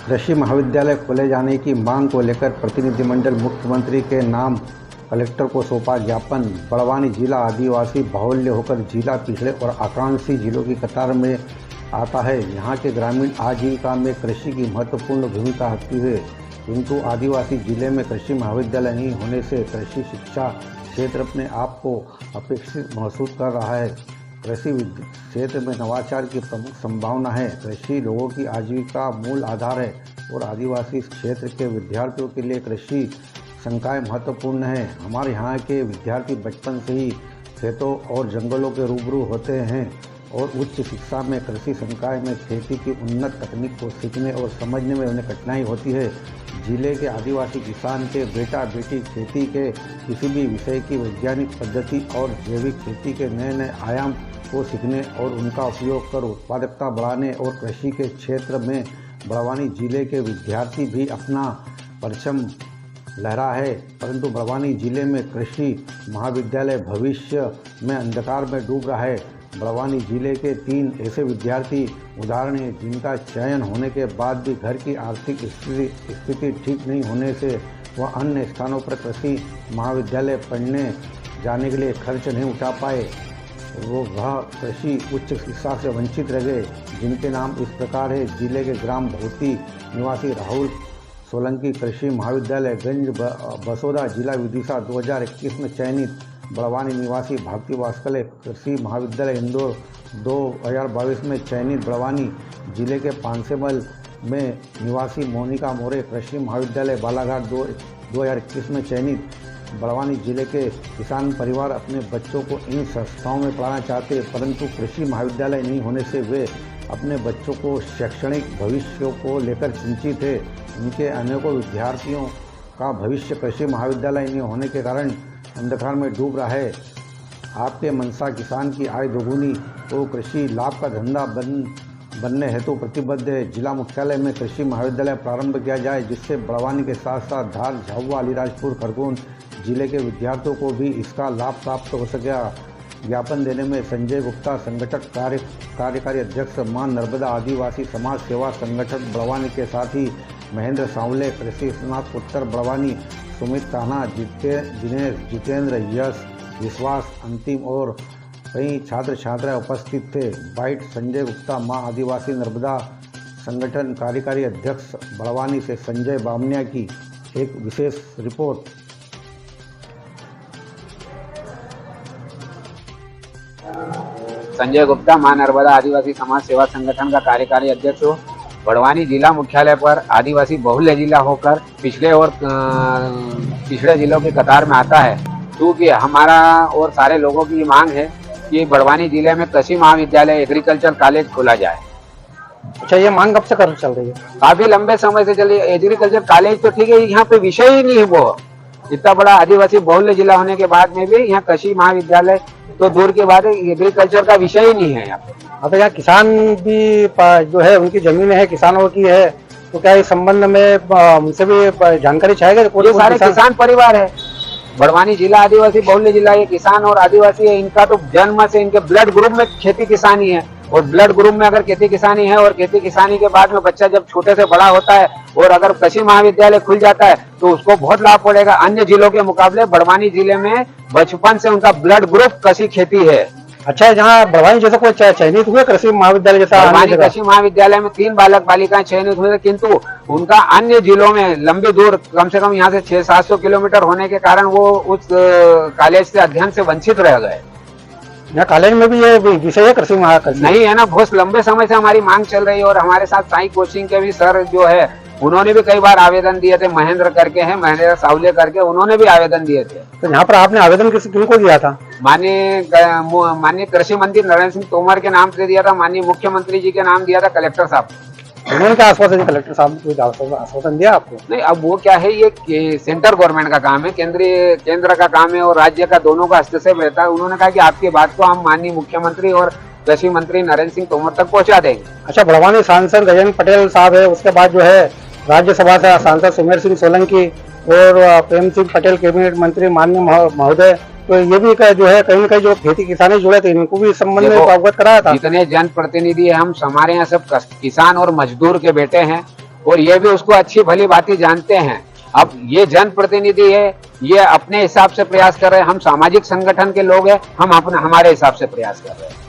कृषि महाविद्यालय खोले जाने की मांग को लेकर प्रतिनिधिमंडल मुख्यमंत्री के नाम कलेक्टर को सौंपा ज्ञापन। बड़वानी जिला आदिवासी बाहुल्य होकर जिला पिछड़े और आकांक्षी जिलों की कतार में आता है। यहाँ के ग्रामीण आजीविका में कृषि की महत्वपूर्ण भूमिका होती है, किंतु आदिवासी जिले में कृषि महाविद्यालय नहीं होने से कृषि शिक्षा क्षेत्र अपने आप को अपेक्षित महसूस कर रहा है। कृषि क्षेत्र में नवाचार की प्रमुख संभावना है। कृषि लोगों की आजीविका मूल आधार है और आदिवासी क्षेत्र के विद्यार्थियों के लिए कृषि संकाय महत्वपूर्ण है। हमारे यहाँ के विद्यार्थी बचपन से ही खेतों और जंगलों के रूबरू होते हैं और उच्च शिक्षा में कृषि संकाय में खेती की उन्नत तकनीक को सीखने और समझने में उन्हें कठिनाई होती है। जिले के आदिवासी किसान के बेटा बेटी खेती के किसी भी विषय की वैज्ञानिक पद्धति और जैविक खेती के नए नए आयाम को सीखने और उनका उपयोग कर उत्पादकता बढ़ाने और कृषि के क्षेत्र में बड़वानी जिले के विद्यार्थी भी अपना परचम लहरा है। परंतु बड़वानी जिले में कृषि महाविद्यालय भविष्य में अंधकार में डूब रहा है। बड़वानी जिले के 3 ऐसे विद्यार्थी उदाहरण हैं जिनका चयन होने के बाद भी घर की आर्थिक स्थिति ठीक नहीं होने से वह अन्य स्थानों पर कृषि महाविद्यालय पढ़ने जाने के लिए खर्च नहीं उठा पाए। वह कृषि उच्च शिक्षा से वंचित रह गए, जिनके नाम इस प्रकार है। जिले के ग्राम भौती निवासी राहुल सोलंकी कृषि महाविद्यालय गंज बसोदा जिला विदिशा 2021 में चयनित। बड़वानी निवासी भारती वास्कले कृषि महाविद्यालय इंदौर 2022 में चयनित। बड़वानी जिले के पांसेमल में निवासी मोनिका मोरे कृषि महाविद्यालय बालाघाट 2021 में चयनित। बड़वानी जिले के किसान परिवार अपने बच्चों को इन संस्थाओं में पढ़ाना चाहते, परंतु कृषि महाविद्यालय नहीं होने से वे अपने बच्चों को शैक्षणिक भविष्य को लेकर चिंतित है। उनके अनेकों विद्यार्थियों का भविष्य कृषि महाविद्यालय नहीं होने के कारण अंधकार में डूब रहा है। आपके मनसा किसान की आय दोगुनी तो कृषि लाभ का धंधा बनने हेतु प्रतिबद्ध है। जिला मुख्यालय में कृषि महाविद्यालय प्रारंभ किया जाए, जिससे बड़वानी के साथ साथ धार, झाबुआ, अलीराजपुर, खरगोन जिले के विद्यार्थियों को भी इसका लाभ प्राप्त हो सकेगा। ज्ञापन देने में संजय गुप्ता संगठक कार्यकारी अध्यक्ष मां नर्मदा आदिवासी समाज सेवा संगठन बड़वानी के साथ ही महेंद्र सांवले कृषि स्नातक उत्तर बड़वानी, सुमित कान्हा, दिनेश, जितेंद्र, यश, विश्वास, अंतिम और कई छात्र छात्राएं उपस्थित थे। बाइट संजय गुप्ता मां आदिवासी नर्मदा संगठन कार्यकारी अध्यक्ष बड़वानी से संजय बामनिया की एक विशेष रिपोर्ट। संजय गुप्ता मां नर्मदा आदिवासी समाज सेवा संगठन का कार्यकारी अध्यक्ष हो। बड़वानी जिला मुख्यालय पर आदिवासी बहुल्य जिला होकर पिछड़े जिलों की कतार में आता है, क्योंकि हमारा और सारे लोगों की मांग है कि बड़वानी जिले में कृषि महाविद्यालय एग्रीकल्चर कॉलेज खोला जाए। अच्छा, ये मांग कब से कर चल रही है? काफी लंबे समय से चली। एग्रीकल्चर कॉलेज तो ठीक है, यहाँ पे विषय ही नहीं है। वो इतना बड़ा आदिवासी बहुल्य जिला होने के बाद में भी यहाँ कृषि महाविद्यालय तो दूर के बाद एग्रीकल्चर का विषय ही नहीं है यहाँ पे। अब यहाँ किसान भी जो है उनकी जमीन है, किसानों की है, तो क्या इस संबंध में उनसे भी जानकारी चाहेगा? ये सारे किसान परिवार है। बड़वानी जिला आदिवासी बहुल्य जिला, ये किसान और आदिवासी है। इनका तो जन्म से इनके ब्लड ग्रुप में खेती किसानी है, और ब्लड ग्रुप में अगर खेती किसानी है और खेती किसानी के बाद में बच्चा जब छोटे से बड़ा होता है और अगर कृषि महाविद्यालय खुल जाता है तो उसको बहुत लाभ पड़ेगा। अन्य जिलों के मुकाबले बड़वानी जिले में बचपन से उनका ब्लड ग्रुप कृषि खेती है। अच्छा, जहाँ बड़वानी जैसा कोई चयनित हुए कृषि महाविद्यालय जैसा? बड़वानी कृषि महाविद्यालय में 3 बालक बालिकाएं चयनित हुए, किंतु उनका अन्य जिलों में लंबी दूर, कम से कम यहाँ से 600-700 किलोमीटर होने के कारण वो उस कॉलेज से अध्ययन से वंचित रह गए। यहाँ कॉलेज में भी ये विषय है कृषि नहीं है ना। बहुत लंबे समय से हमारी मांग चल रही है, और हमारे साथ साई कोचिंग के भी सर जो है उन्होंने भी कई बार आवेदन दिए थे। महेंद्र करके हैं, महेंद्र सावले करके, उन्होंने भी आवेदन दिए थे। तो यहाँ पर आपने आवेदन किनको दिया था? माननीय कृषि मंत्री नरेंद्र सिंह तोमर के नाम से दिया था, माननीय मुख्यमंत्री जी के नाम दिया था, कलेक्टर साहब। उन्होंने क्या आश्वासन? कलेक्टर साहब ने आश्वासन दिया आपको? नहीं, अब वो क्या है, ये सेंट्रल गवर्नमेंट का काम है, केंद्र का काम है, और राज्य का दोनों का हस्तक्षेप रहता है। उन्होंने कहा कि आपकी बात को हम माननीय मुख्यमंत्री और कृषि मंत्री नरेंद्र सिंह तोमर तक पहुंचा देंगे। अच्छा, बड़वानी सांसद गजेंद्र पटेल साहब है, उसके बाद जो है राज्यसभा से सांसद सुमेर सिंह सोलंकी और प्रेम सिंह पटेल कैबिनेट मंत्री माननीय महोदय, तो ये भी जो है कहीं न कहीं जो खेती किसानी जुड़े थे इनको भी इस संबंध में अवगत कराया था। जितने जनप्रतिनिधि है हम, हमारे यहाँ सब किसान और मजदूर के बेटे हैं, और ये भी उसको अच्छी भली बातें जानते हैं। अब ये जनप्रतिनिधि है, ये अपने हिसाब से प्रयास कर रहे हैं, हम सामाजिक संगठन के लोग हैं, हम अपने हमारे हिसाब से प्रयास कर रहे हैं।